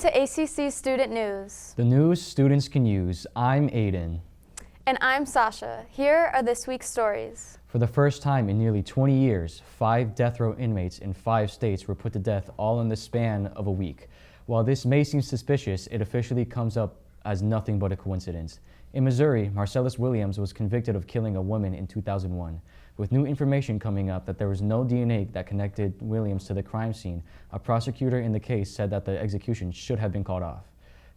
to ACC Student News. The news students can use. I'm Aiden. And I'm Sasha. Here are this week's stories. For the first time in nearly 20 years, 5 death row inmates in 5 states were put to death all in the span of a week. While this may seem suspicious, it officially comes up as nothing but a coincidence. In Missouri, Marcellus Williams was convicted of killing a woman in 2001. With new information coming up that there was no DNA that connected Williams to the crime scene, a prosecutor in the case said that the execution should have been called off.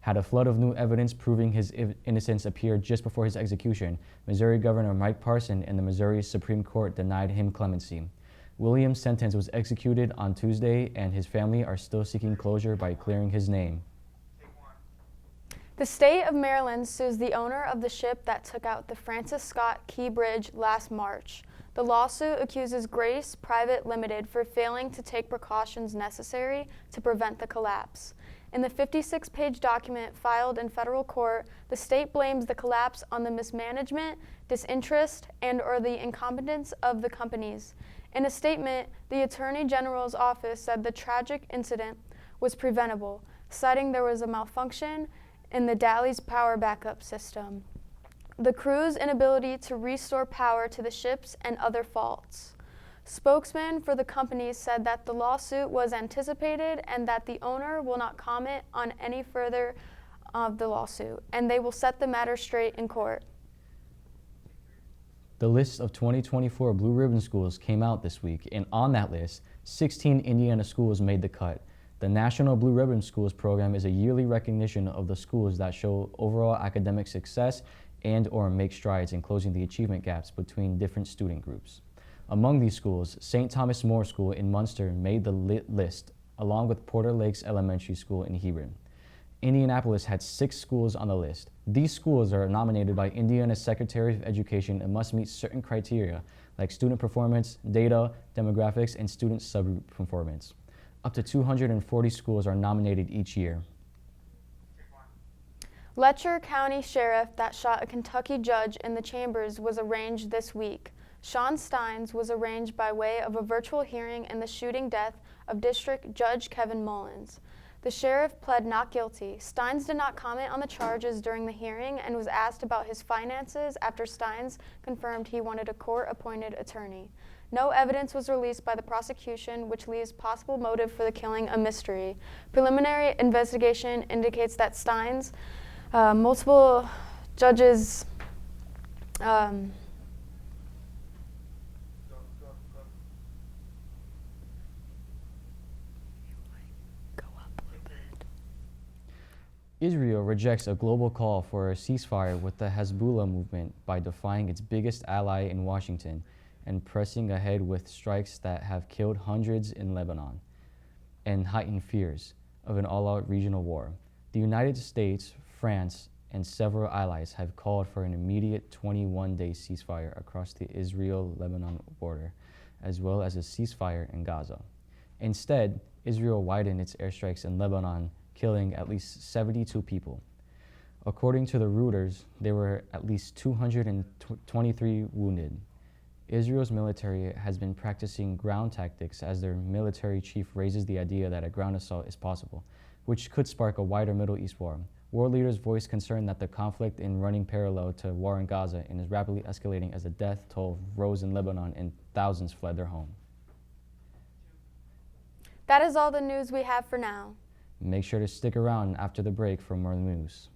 Had a flood of new evidence proving his innocence appeared just before his execution, Missouri Governor Mike Parson and the Missouri Supreme Court denied him clemency. Williams' sentence was executed on Tuesday, and his family are still seeking closure by clearing his name. The state of Maryland sues the owner of the ship that took out the Francis Scott Key Bridge last March. The lawsuit accuses Grace Private Limited for failing to take precautions necessary to prevent the collapse. In the 56-page document filed in federal court, the state blames the collapse on the mismanagement, disinterest, and/or the incompetence of the companies. In a statement, the Attorney General's office said the tragic incident was preventable, citing there was a malfunction in the Dalley's power backup system, the crew's inability to restore power to the ships, and other faults. Spokesman for the company said that the lawsuit was anticipated and that the owner will not comment on any further of the lawsuit, and they will set the matter straight in court. The list of 2024 Blue Ribbon schools came out this week, and on that list, 16 Indiana schools made the cut. The National Blue Ribbon Schools program is a yearly recognition of the schools that show overall academic success and/or make strides in closing the achievement gaps between different student groups. Among these schools, St. Thomas More School in Munster made the list, along with Porter Lakes Elementary School in Hebron. Indianapolis had 6 schools on the list. These schools are nominated by Indiana's Secretary of Education and must meet certain criteria like student performance, data, demographics, and student subgroup performance. Up to 240 schools are nominated each year. Letcher County Sheriff that shot a Kentucky judge in the chambers was arraigned this week. Sean Steins was arraigned by way of a virtual hearing in the shooting death of District Judge Kevin Mullins. The sheriff pled not guilty. Steins did not comment on the charges during the hearing and was asked about his finances after Steins confirmed he wanted a court-appointed attorney. No evidence was released by the prosecution, which leaves possible motive for the killing a mystery. Preliminary investigation indicates that Steins, multiple judges, Israel rejects a global call for a ceasefire with the Hezbollah movement by defying its biggest ally in Washington and pressing ahead with strikes that have killed hundreds in Lebanon and heightened fears of an all-out regional war. The United States, France, and several allies have called for an immediate 21-day ceasefire across the Israel-Lebanon border, as well as a ceasefire in Gaza. Instead, Israel widened its airstrikes in Lebanon, killing at least 72 people. According to the Reuters, there were at least 223 wounded. Israel's military has been practicing ground tactics as their military chief raises the idea that a ground assault is possible, which could spark a wider Middle East war. World leaders voiced concern that the conflict is running parallel to war in Gaza and is rapidly escalating as the death toll rose in Lebanon and thousands fled their home. That is all the news we have for now. Make sure to stick around after the break for more news.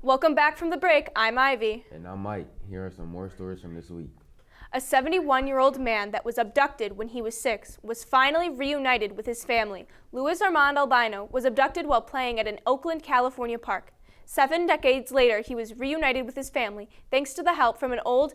Welcome back from the break. I'm Ivy. And I'm Mike. Here are some more stories from this week. A 71-year-old man that was abducted when he was 6 was finally reunited with his family. Luis Armando Albino was abducted while playing at an Oakland, California park. 7 decades later, he was reunited with his family thanks to the help from an old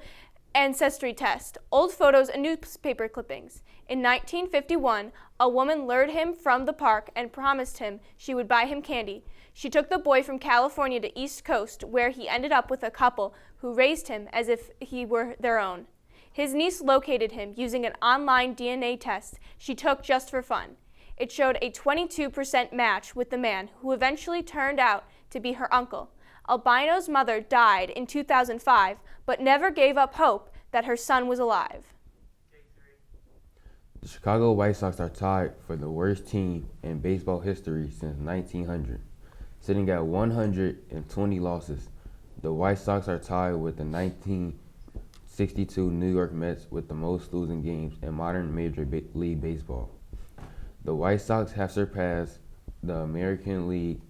ancestry test, old photos, and newspaper clippings. In 1951, a woman lured him from the park and promised him she would buy him candy. She took the boy from California to East Coast, where he ended up with a couple who raised him as if he were their own. His niece located him using an online DNA test she took just for fun. It showed a 22% match with the man who eventually turned out to be her uncle. Albino's mother died in 2005, but never gave up hope that her son was alive. The Chicago White Sox are tied for the worst team in baseball history since 1900, sitting at 120 losses. The White Sox are tied with the 1962 New York Mets with the most losing games in modern Major League Baseball. The White Sox have surpassed the American League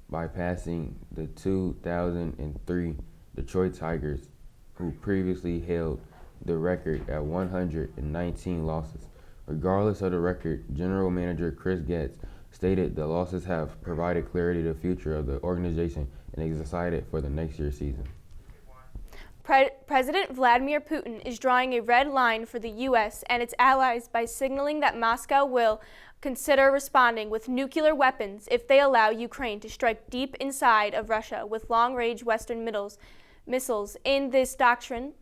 by passing the 2003 Detroit Tigers, who previously held the record at 119 losses. Regardless of the record, General Manager Chris Getz stated the losses have provided clarity to the future of the organization and is excited for the next year's season. President Vladimir Putin is drawing a red line for the U.S. and its allies by signaling that Moscow will consider responding with nuclear weapons if they allow Ukraine to strike deep inside of Russia with long-range Western missiles. In this doctrine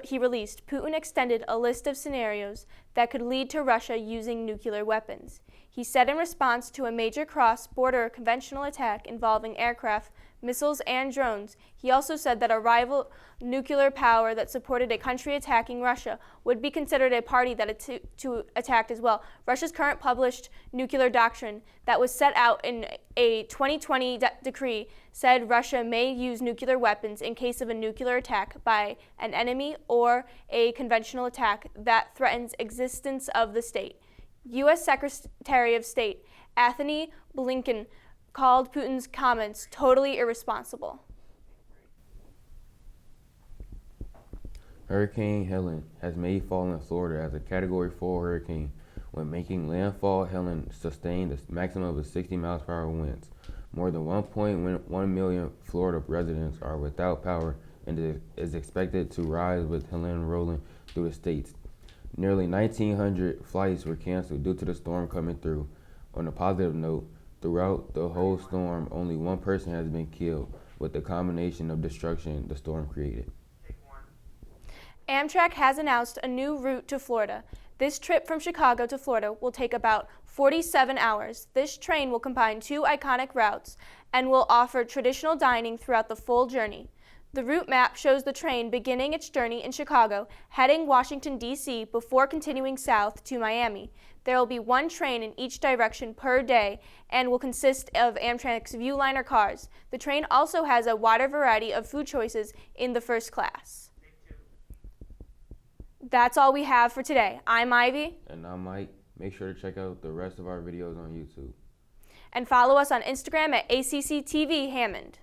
he released, Putin extended a list of scenarios that could lead to Russia using nuclear weapons. He said in response to a major cross-border conventional attack involving aircraft, missiles, and drones, he also said that a rival nuclear power that supported a country attacking Russia would be considered a party that to attacked as well. Russia's current published nuclear doctrine that was set out in a 2020 decree said Russia may use nuclear weapons in case of a nuclear attack by an enemy or a conventional attack that threatens existence of the state. U.S. Secretary of State Anthony Blinken called Putin's comments totally irresponsible. Hurricane Helen has made fall in Florida as a Category 4 hurricane. When making landfall, Helen sustained a maximum of 60 miles per hour winds. More than 1.1 million Florida residents are without power and is expected to rise with Helen rolling through the states. Nearly 1,900 flights were canceled due to the storm coming through. On a positive note, throughout the whole storm, only one person has been killed with the combination of destruction the storm created. Amtrak has announced a new route to Florida. This trip from Chicago to Florida will take about 47 hours. This train will combine 2 iconic routes and will offer traditional dining throughout the full journey. The route map shows the train beginning its journey in Chicago, heading Washington, D.C. before continuing south to Miami. There will be 1 train in each direction per day and will consist of Amtrak's Viewliner cars. The train also has a wider variety of food choices in the first class. That's all we have for today. I'm Ivy. And I'm Mike. Make sure to check out the rest of our videos on YouTube. And follow us on Instagram at ACC TV Hammond.